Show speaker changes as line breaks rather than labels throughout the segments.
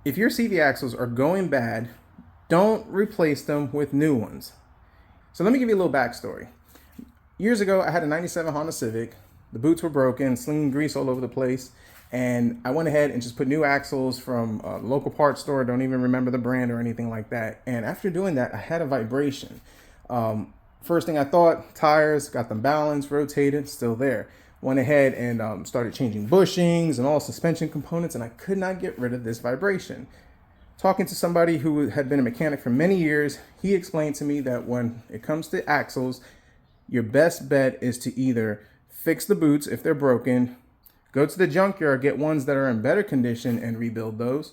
If your CV axles are going bad, don't replace them with new ones. So let me give you a little backstory. Years ago, I had a 97 Honda Civic. The boots were broken, slinging grease all over the place. And I went ahead and just put new axles from a local parts store. Don't even remember the brand or anything like that. And after doing that, I had a vibration. First thing I thought, tires, got them balanced, rotated, still there. Went ahead and started changing bushings and all suspension components, and I could not get rid of this vibration. Talking to somebody who had been a mechanic for many years, he explained to me that when it comes to axles, your best bet is to either fix the boots if they're broken, go to the junkyard, get ones that are in better condition and rebuild those,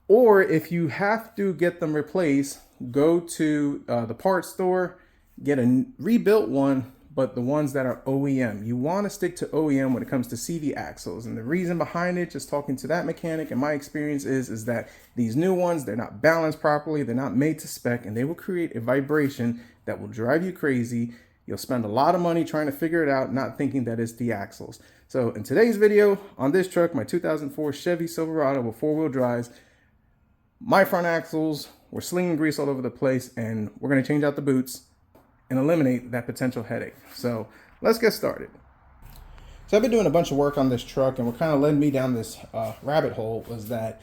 or if you have to get them replaced, go to the parts store, get a rebuilt one, but the ones that are OEM. You want to stick to OEM when it comes to CV axles. And the reason behind it, just talking to that mechanic and my experience is that these new ones, they're not balanced properly, they're not made to spec, and they will create a vibration that will drive you crazy. You'll spend a lot of money trying to figure it out, not thinking that it's the axles. So in today's video on this truck, my 2004 Chevy Silverado with four-wheel drives, my front axles were slinging grease all over the place, and we're going to change out the boots and eliminate that potential headache. So let's get started. So I've been doing a bunch of work on this truck, and what kind of led me down this rabbit hole was that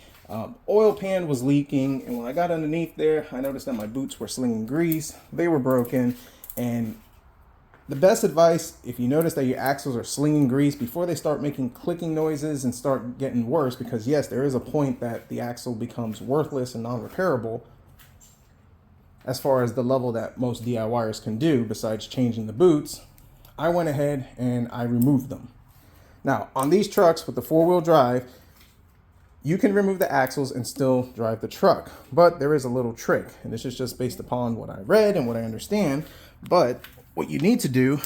oil pan was leaking, and when I got underneath there, I noticed that my boots were slinging grease. They were broken, and the best advice, if you notice that your axles are slinging grease, before they start making clicking noises and start getting worse, because yes, there is a point that the axle becomes worthless and non-repairable, as far as the level that most DIYers can do besides changing the boots, I went ahead and I removed them. Now, on these trucks with the four-wheel drive, you can remove the axles and still drive the truck, but there is a little trick, and this is just based upon what I read and what I understand. But what you need to do,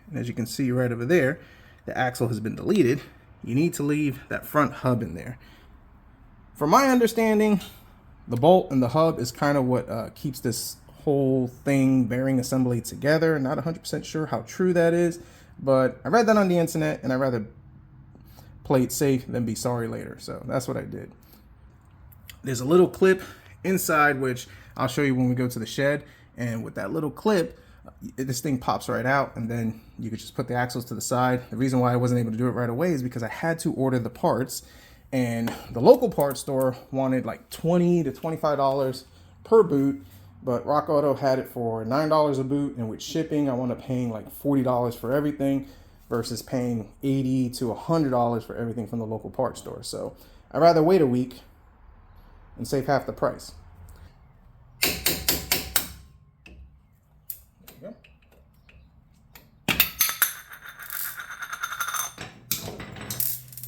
and as you can see right over there, the axle has been deleted. You need to leave that front hub in there. From my understanding, the bolt and the hub is kind of what keeps this whole thing, bearing assembly, together. Not 100% sure how true that is, but I read that on the internet, and I'd rather play it safe than be sorry later. So that's what I did. There's a little clip inside, which I'll show you when we go to the shed. And with that little clip, this thing pops right out, and then you could just put the axles to the side. The reason why I wasn't able to do it right away is because I had to order the parts, and the local parts store wanted like $20 to $25 per boot, but Rock Auto had it for $9 a boot, and with shipping I wound up paying like $40 for everything versus paying $80 to $100 for everything from the local parts store. So I'd rather wait a week and save half the price.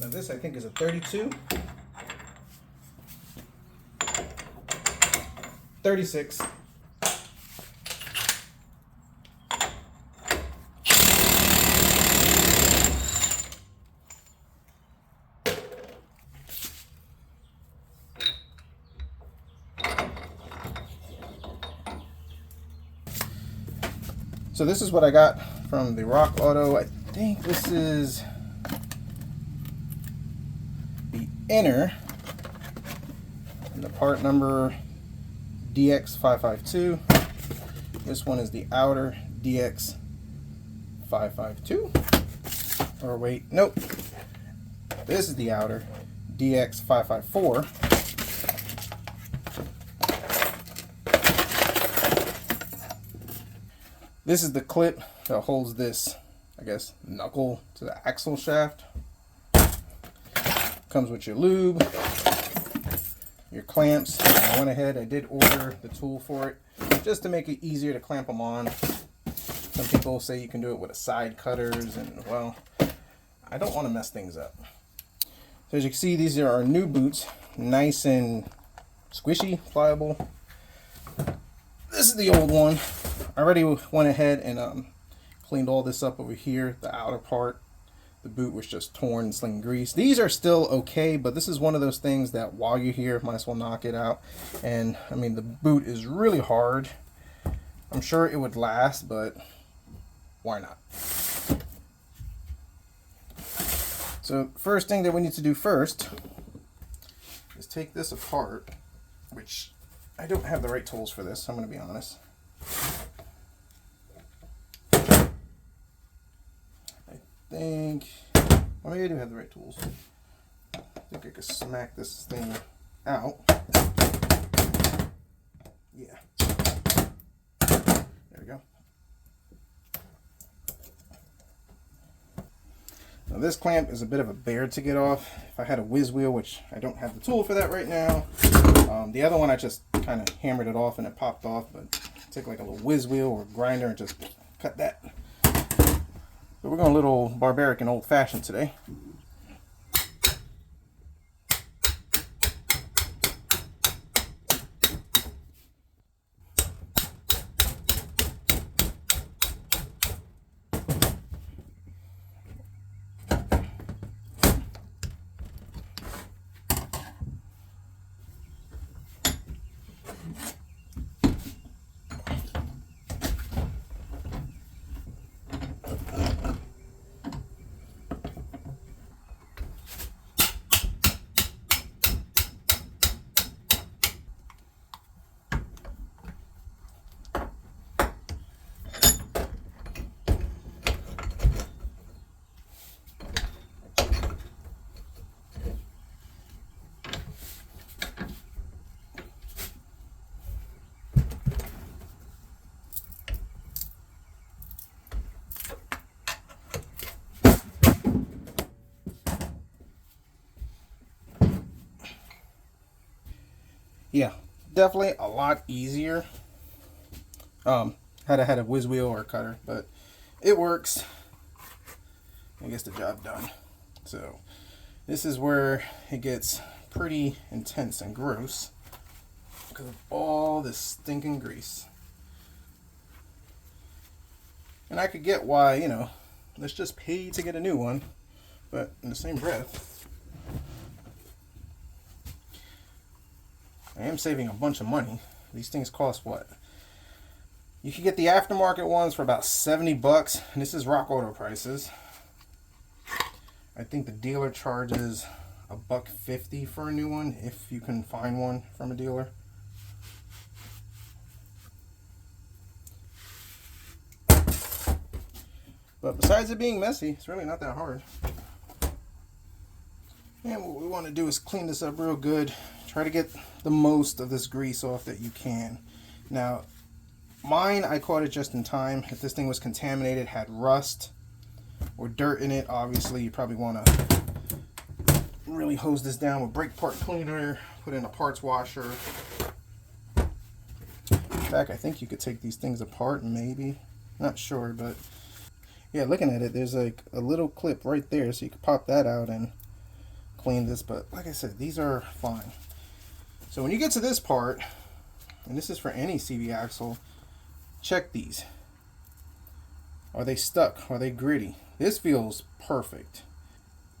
Now this I think is a 32, 36, so this is what I got from the Rock Auto. I think this is the inner, and the part number DX552. This one is the outer DX552. Or wait, nope. This is the outer DX554. This is the clip that holds this, I guess, knuckle to the axle shaft. Comes with your lube, your clamps. I went ahead, I did order the tool for it just to make it easier to clamp them on. Some people say you can do it with a side cutters, and well, I don't want to mess things up. So as you can see, these are our new boots, nice and squishy, pliable. This is the old one. I already went ahead and cleaned all this up over here, the outer part. The boot was just torn and slinging grease. These are still okay, but this is one of those things that while you're here, might as well knock it out. And I mean, the boot is really hard. I'm sure it would last, but why not? So first thing that we need to do first is take this apart, which I don't have the right tools for this, I'm going to be honest. I think, well, maybe I do have the right tools. I think I could smack this thing out. Yeah. There we go. Now this clamp is a bit of a bear to get off. If I had a whiz wheel, which I don't have the tool for that right now. The other one I just kind of hammered it off and it popped off, but take like a little whiz wheel or grinder and just cut that. But we're going a little barbaric and old fashioned today. Yeah, definitely a lot easier. Had I had a whiz wheel or a cutter, but it works. It gets the job done. So this is where it gets pretty intense and gross because of all this stinking grease. And I could get why, you know, let's just pay to get a new one, but in the same breath, I am saving a bunch of money. These things cost what? You can get the aftermarket ones for about 70 bucks, and this is Rock Auto prices. I think the dealer charges $1.50 for a new one, if you can find one from a dealer. But besides it being messy, it's really not that hard. And what we want to do is clean this up real good. Try to get the most of this grease off that you can. Now, mine, I caught it just in time. If this thing was contaminated, had rust or dirt in it, obviously you probably want to really hose this down with brake part cleaner, put in a parts washer. In fact, I think you could take these things apart, maybe. Not sure, but yeah, looking at it, there's like a little clip right there, so you could pop that out and clean this. But like I said, these are fine. So when you get to this part, and this is for any CV axle, check these. Are they stuck? Are they gritty? This feels perfect.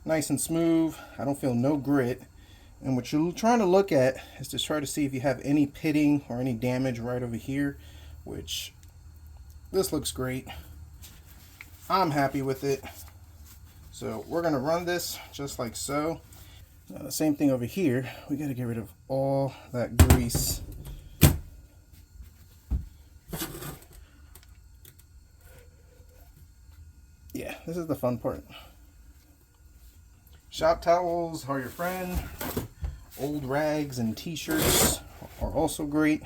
Nice and smooth. I don't feel no grit. And what you're trying to look at is to try to see if you have any pitting or any damage right over here, which this looks great. I'm happy with it. So we're going to run this just like so. Now the same thing over here. We got to get rid of all that grease. Yeah, this is the fun part. Shop towels are your friend. Old rags and t-shirts are also great.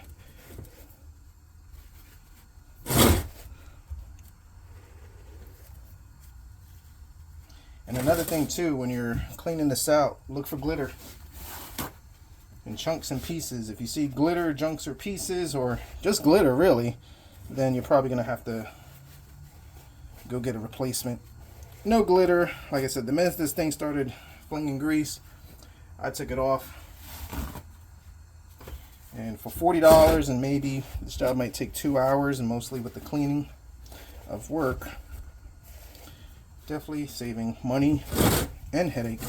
And another thing too, when you're cleaning this out, look for glitter in chunks and pieces. If you see glitter, chunks or pieces, or just glitter really, then you're probably gonna have to go get a replacement. No glitter, like I said, the minute this thing started flinging grease, I took it off. And for $40, and maybe this job might take 2 hours, and mostly with the cleaning of work, definitely saving money and headache.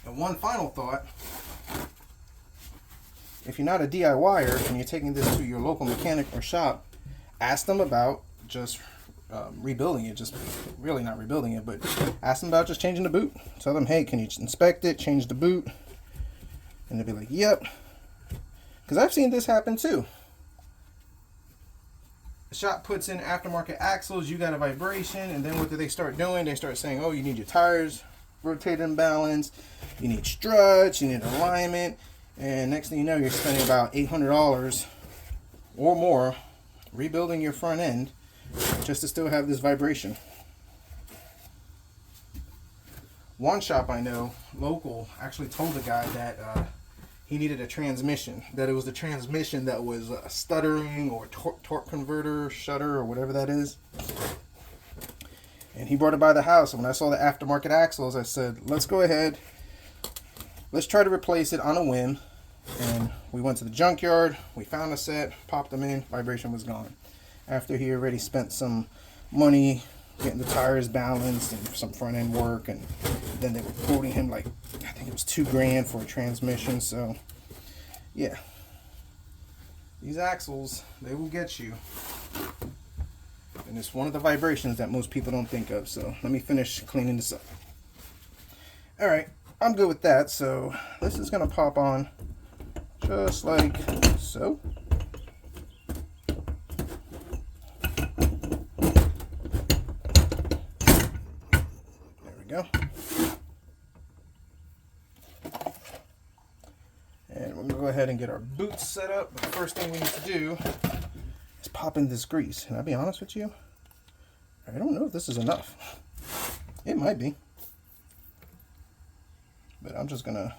And one final thought, if you're not a DIYer and you're taking this to your local mechanic or shop, ask them about just rebuilding it, just really not rebuilding it, but ask them about just changing the boot. Tell them, hey, can you inspect it, change the boot? And they'll be like, yep. Because I've seen this happen too. The shop puts in aftermarket axles, you got a vibration, and then what do they start doing? They start saying, oh, you need your tires rotated in balance, you need struts, you need alignment, and next thing you know, you're spending about $800 or more rebuilding your front end just to still have this vibration. One shop I know, local, actually told the guy that he needed a transmission, that it was the transmission that was stuttering, or torque converter, shutter, or whatever that is. And he brought it by the house, and when I saw the aftermarket axles, I said, let's go ahead, let's try to replace it on a whim. And we went to the junkyard, we found a set, popped them in, vibration was gone. After he already spent some money getting the tires balanced and some front end work, and then they were quoting him like, I think it was $2,000 for a transmission. So yeah, these axles, they will get you, and it's one of the vibrations that most people don't think of. So let me finish cleaning this up. All right, I'm good with that. So this is gonna pop on just like so. Go. And we're going to go ahead and get our boots set up. But the first thing we need to do is pop in this grease. And I'll be honest with you, I don't know if this is enough. It might be. But I'm just going to,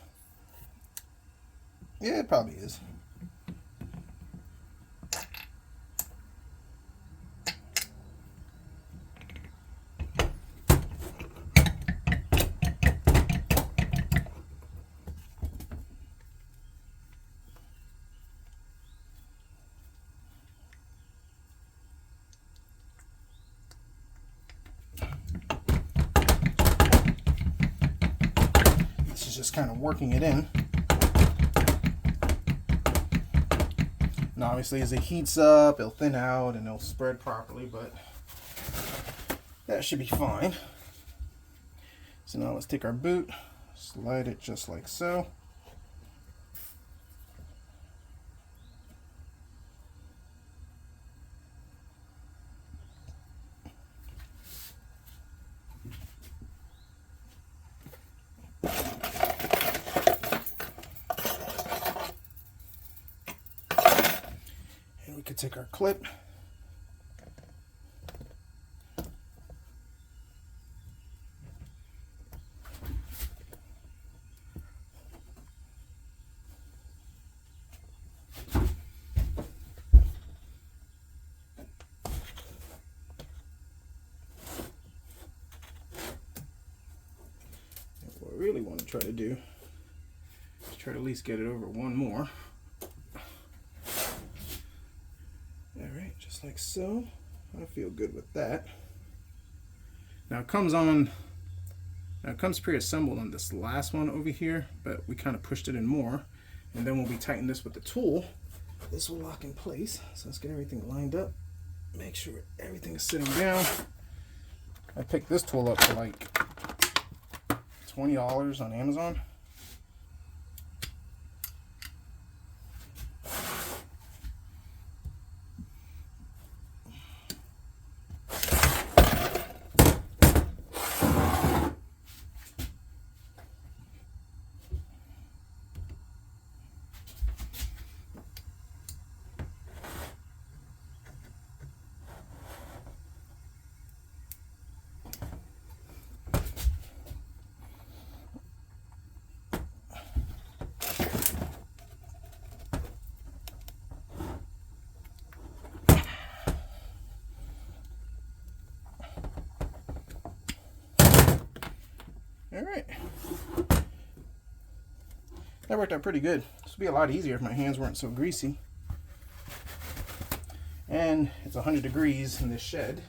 yeah, it probably is. Just kind of working it in. And obviously as it heats up, it'll thin out and it'll spread properly, but that should be fine. So now let's take our boot, slide it just like so. We could take our clip, and what I really want to try to do is try to at least get it over one more. Alright, just like so. I feel good with that. Now it comes pre-assembled on this last one over here, but we kind of pushed it in more. And then when we tighten this with the tool, this will lock in place. So let's get everything lined up. Make sure everything is sitting down. I picked this tool up for like $20 on Amazon. All right, that worked out pretty good. This would be a lot easier if my hands weren't so greasy. And it's 100 degrees in this shed.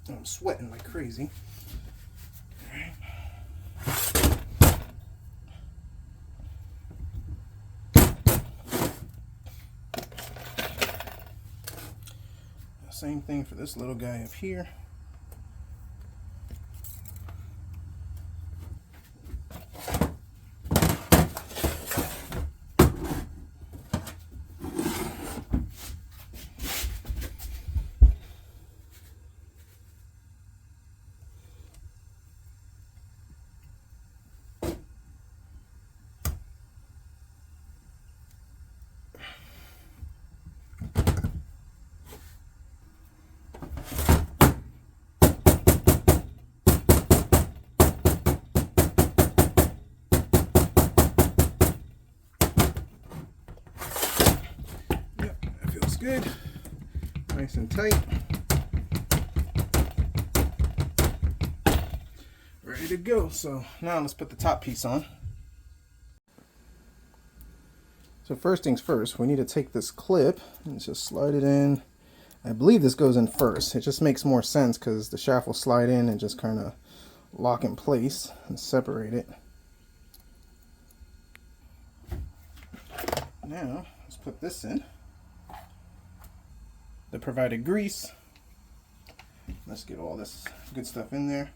I'm sweating like crazy. All right. same thing for this little guy up here. Good, nice and tight, ready to go. So now let's put the top piece on. So first things first, we need to take this clip and just slide it in. I believe this goes in first. It just makes more sense because the shaft will slide in and just kind of lock in place and separate it. Now let's put this in. The provided grease. Let's get all this good stuff in there.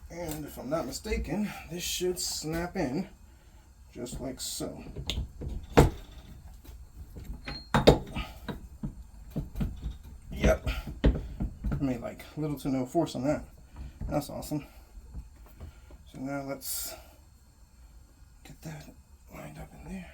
And if I'm not mistaken, this should snap in just like so. Yep. I made like little to no force on that. That's awesome. So now let's get that lined up in there.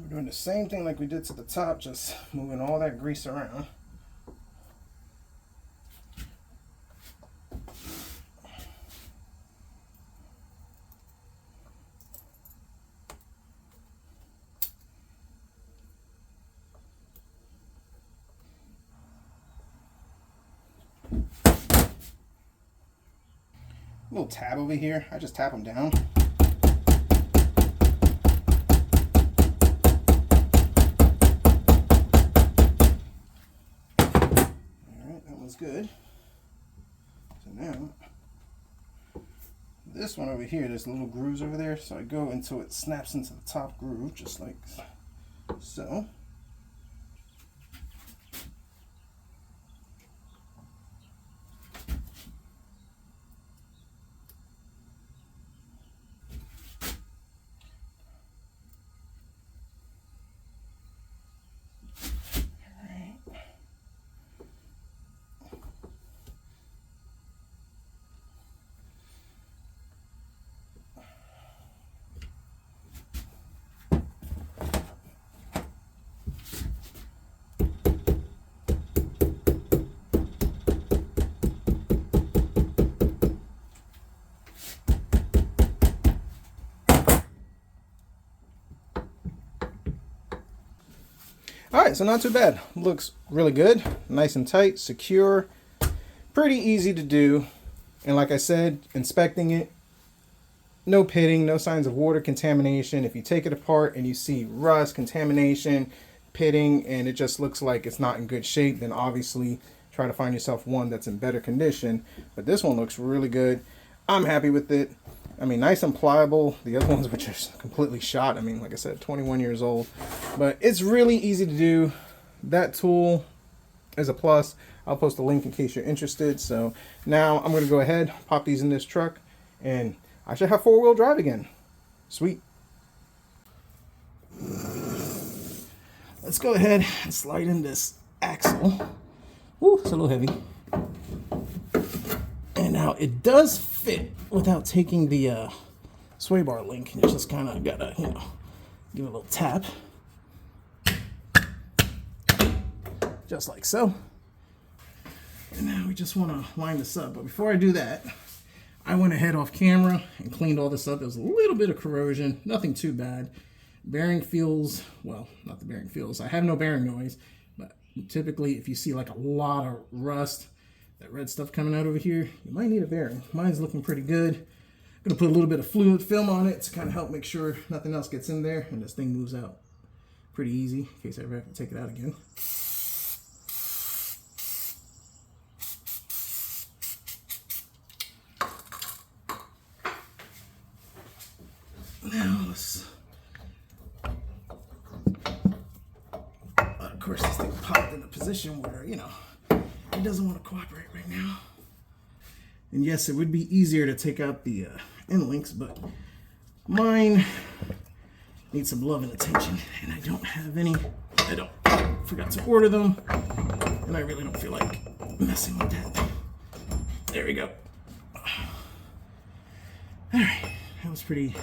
Doing the same thing like we did to the top, just moving all that grease around. Little tab over here, I just tap them down. Good. So now this one over here, there's little grooves over there, so I go until it snaps into the top groove, just like so. Alright, so not too bad. Looks really good. Nice and tight, secure. Pretty easy to do. And like I said, inspecting it, no pitting, no signs of water contamination. If you take it apart and you see rust, contamination, pitting, and it just looks like it's not in good shape, then obviously try to find yourself one that's in better condition. But this one looks really good. I'm happy with it. I mean, nice and pliable. The other ones were just completely shot. I mean, like I said, 21 years old. But it's really easy to do. That tool is a plus. I'll post a link in case you're interested. So now I'm going to go ahead, pop these in this truck, and I should have four-wheel drive again. Sweet. Let's go ahead and slide in this axle. Ooh, it's a little heavy. And now it does fit without taking the sway bar link. You just kind of gotta, you know, give it a little tap. Just like so. And now we just want to line this up. But before I do that, I went ahead off camera and cleaned all this up. There was a little bit of corrosion, nothing too bad. Bearing feels, well, not the bearing feels, I have no bearing noise, but typically if you see like a lot of rust, that red stuff coming out over here, you might need a bearing. Mine's looking pretty good. I'm gonna put a little bit of fluid film on it to kind of help make sure nothing else gets in there and this thing moves out pretty easy in case I ever have to take it out again. Now let's, of course this thing popped in a position where, you know, it doesn't want to cooperate right now. And yes, it would be easier to take out the end links, but mine needs some love and attention, and I don't have any. I forgot to order them, and I really don't feel like messing with that. There we go. All right, that was pretty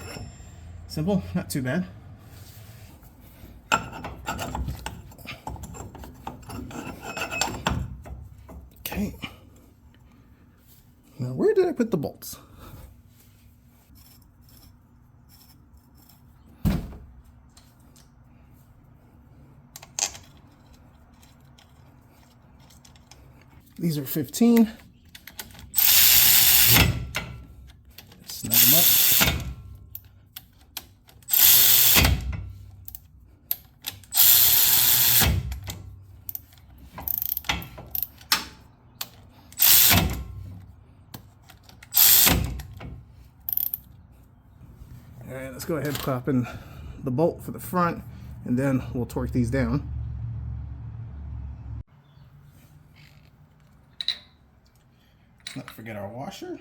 simple, not too bad. Okay. Now, where did I put the bolts? These are 15. Snug them up. All right, let's go ahead and pop in the bolt for the front, and then we'll torque these down. Not forget our washer.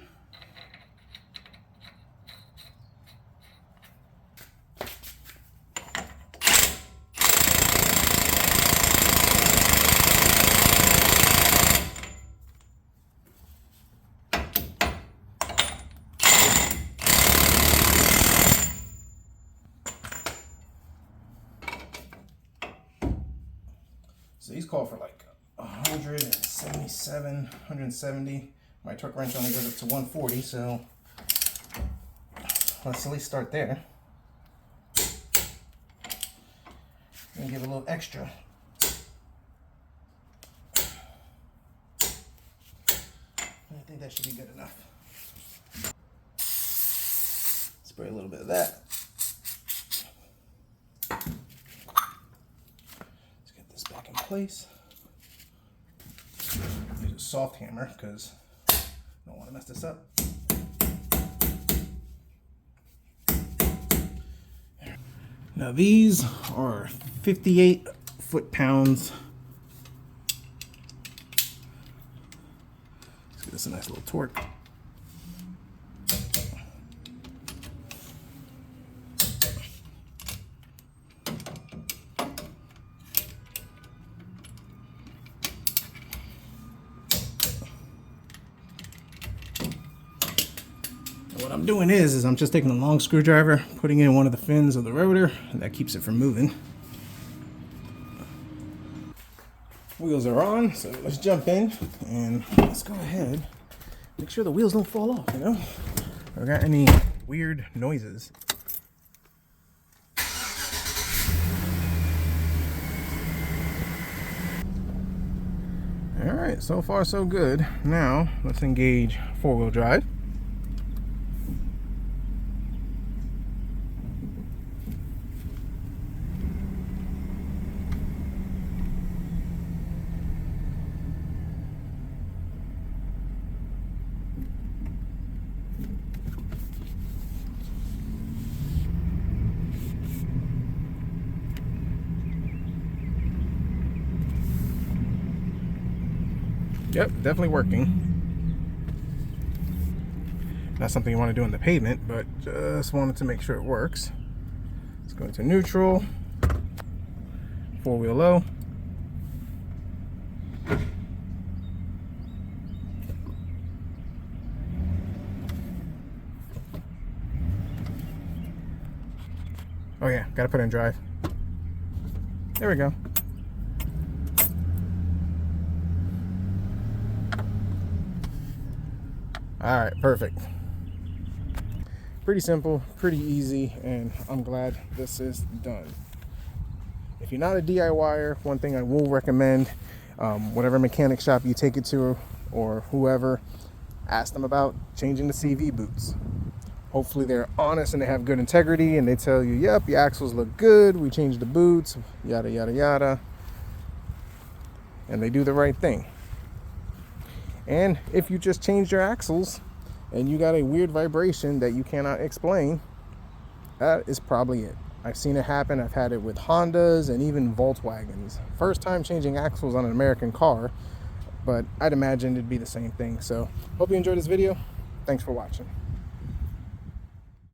So these call for like 177, 170. My torque wrench only goes up to 140, so let's at least start there. And give a little extra. I think that should be good enough. Spray a little bit of that. Let's get this back in place. Use a soft hammer because I don't want to mess this up. Now these are 58 foot-pounds. Let's give this a nice little torque. What I'm doing is I'm just taking a long screwdriver, putting in one of the fins of the rotor, and that keeps it from moving. Wheels are on, so let's jump in and let's go ahead. Make sure the wheels don't fall off, you know? Or got any weird noises. All right, so far so good. Now let's engage four-wheel drive. Yep, definitely working. Not something you want to do on the pavement, but just wanted to make sure it works. Let's go into neutral, four-wheel low. Oh yeah, gotta put it in drive. There we go. All right, perfect. Pretty simple, pretty easy, and I'm glad this is done. If you're not a DIYer, one thing I will recommend, whatever mechanic shop you take it to or whoever, ask them about changing the CV boots. Hopefully they're honest and they have good integrity and they tell you, yep, your axles look good, we changed the boots, yada, yada, yada. And they do the right thing. And if you just changed your axles and you got a weird vibration that you cannot explain, that is probably it. I've seen it happen. I've had it with Hondas and even Volkswagens. First time changing axles on an American car, but I'd imagine it'd be the same thing. So hope you enjoyed this video. Thanks for watching.